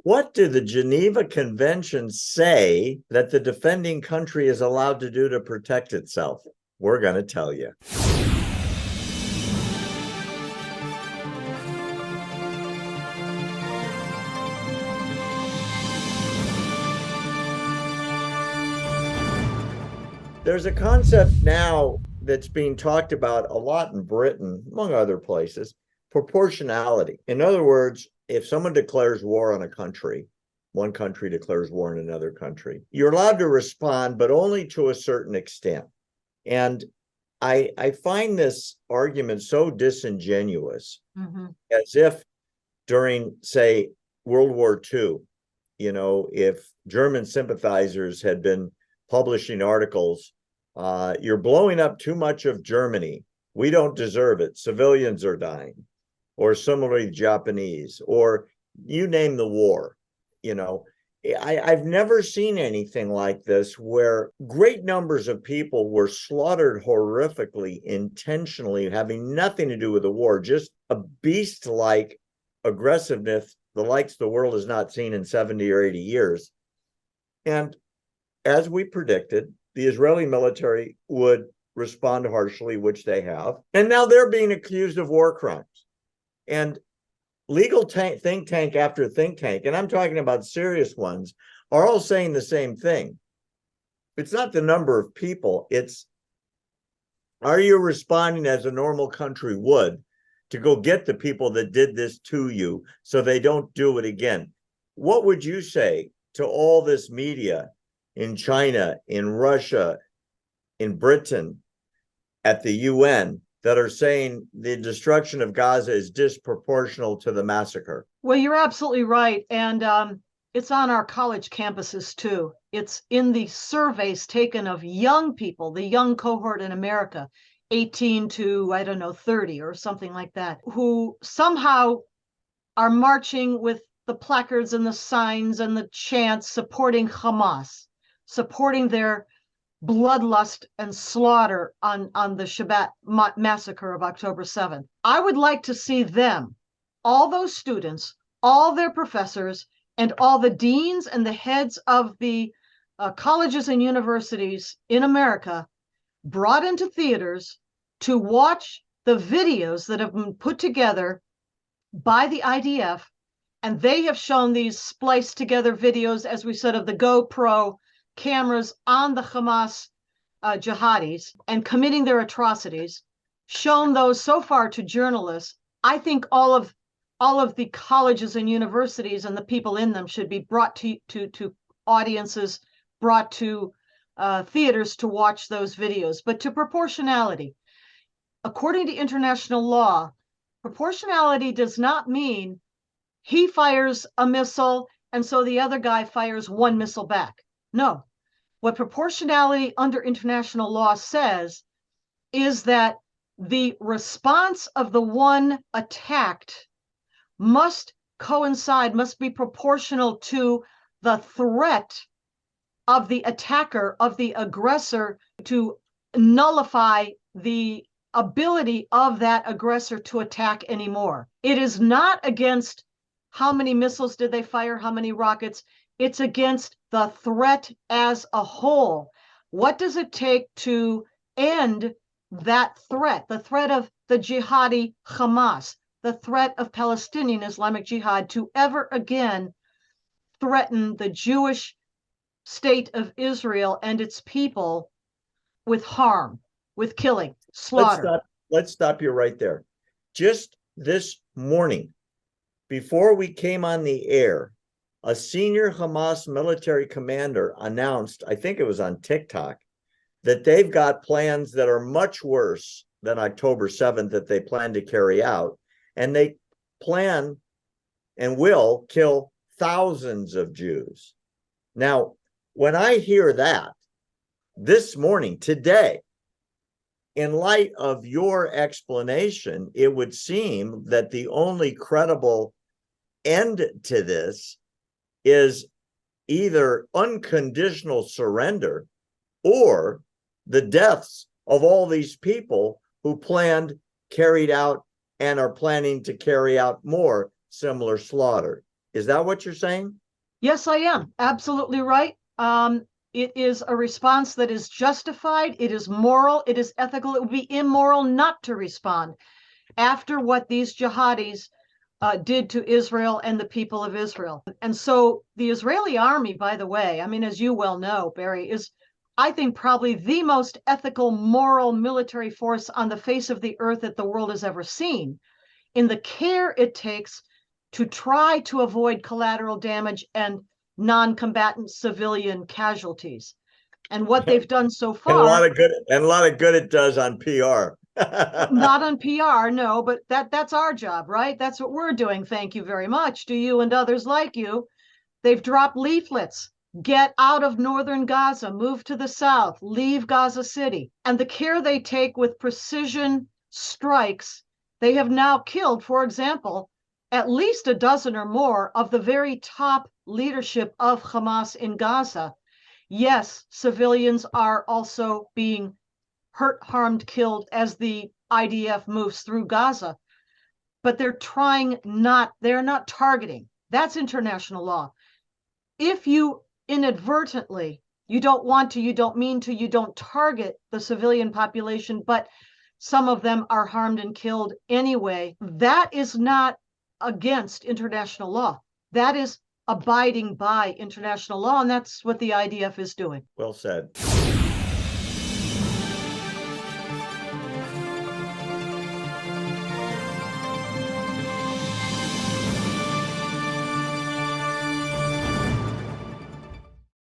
What do the Geneva Conventions say that the defending country is allowed to do to protect itself? We're going to tell you. There's a concept now that's being talked about a lot in Britain, among other places, proportionality. In other words, if someone declares war on a country, one country declares war on another country, you're allowed to respond, but only to a certain extent. And I find this argument so disingenuous, as if during, say, World War II, if German sympathizers had been publishing articles, you're blowing up too much of Germany. We don't deserve it. Civilians are dying. Or similarly, Japanese, or you name the war. I've never seen anything like this where great numbers of people were slaughtered horrifically, intentionally, having nothing to do with the war, just a beast-like aggressiveness, the likes the world has not seen in 70 or 80 years. And as we predicted, the Israeli military would respond harshly, which they have. And now they're being accused of war crimes. And legal think tank after think tank, and I'm talking about serious ones, are all saying the same thing. It's not the number of people. It's, are you responding as a normal country would to go get the people that did this to you so they don't do it again? What would you say to all this media in China, in Russia, in Britain, at the UN, that are saying the destruction of Gaza is disproportional to the massacre? Well, you're absolutely right. And it's on our college campuses, too. It's in the surveys taken of young people, the young cohort in America, 18 to, 30 or something like that, who somehow are marching with the placards and the signs and the chants supporting Hamas, supporting their bloodlust and slaughter on the Shabbat massacre of October 7th. I would like to see them, all those students, all their professors, and all the deans and the heads of the colleges and universities in America brought into theaters to watch the videos that have been put together by the IDF. And they have shown these spliced together videos, as we said, of the GoPro cameras on the Hamas jihadis and committing their atrocities, shown those so far to journalists. I think all of the colleges and universities and the people in them should be brought to audiences, brought to theaters to watch those videos. But to proportionality, according to international law, proportionality does not mean he fires a missile and so the other guy fires one missile back. No. What proportionality under international law says is that the response of the one attacked must coincide, must be proportional to the threat of the attacker, of the aggressor, to nullify the ability of that aggressor to attack anymore. It is not against how many missiles did they fire, how many rockets. It's against the threat as a whole. What does it take to end that threat? The threat of the jihadi Hamas, the threat of Palestinian Islamic Jihad to ever again threaten the Jewish state of Israel and its people with harm, with killing, slaughter. Let's stop you right there. Just this morning, before we came on the air, a senior Hamas military commander announced, I think it was on TikTok, that they've got plans that are much worse than October 7th that they plan to carry out. And they plan and will kill thousands of Jews. Now, when I hear that this morning, today, in light of your explanation, it would seem that the only credible end to this is either unconditional surrender or the deaths of all these people who planned, carried out, and are planning to carry out more similar slaughter. Is that what you're saying? Yes, I am. Absolutely right. It is a response that is justified. It is moral. It is ethical. It would be immoral not to respond after what these jihadis did to Israel and the people of Israel. And so the Israeli army, by the way, I mean, as you well know, Barry, is, I think, probably the most ethical, moral military force on the face of the earth that the world has ever seen, in the care it takes to try to avoid collateral damage and non-combatant civilian casualties. And what they've done so And a lot far, of good, and a lot of good it does on PR. not on PR, no, but that's our job, right? That's what we're doing. Thank you very much to you and others like you. They've dropped leaflets. Get out of northern Gaza, move to the south, leave Gaza City. And the care they take with precision strikes, they have now killed, for example, at least a dozen or more of the very top leadership of Hamas in Gaza. Yes, civilians are also being hurt, harmed, killed as the IDF moves through Gaza, but they're not targeting. That's international law. If you inadvertently, you don't want to, you don't mean to, you don't target the civilian population, but some of them are harmed and killed anyway, that is not against international law. That is abiding by international law, and that's what the IDF is doing. Well said.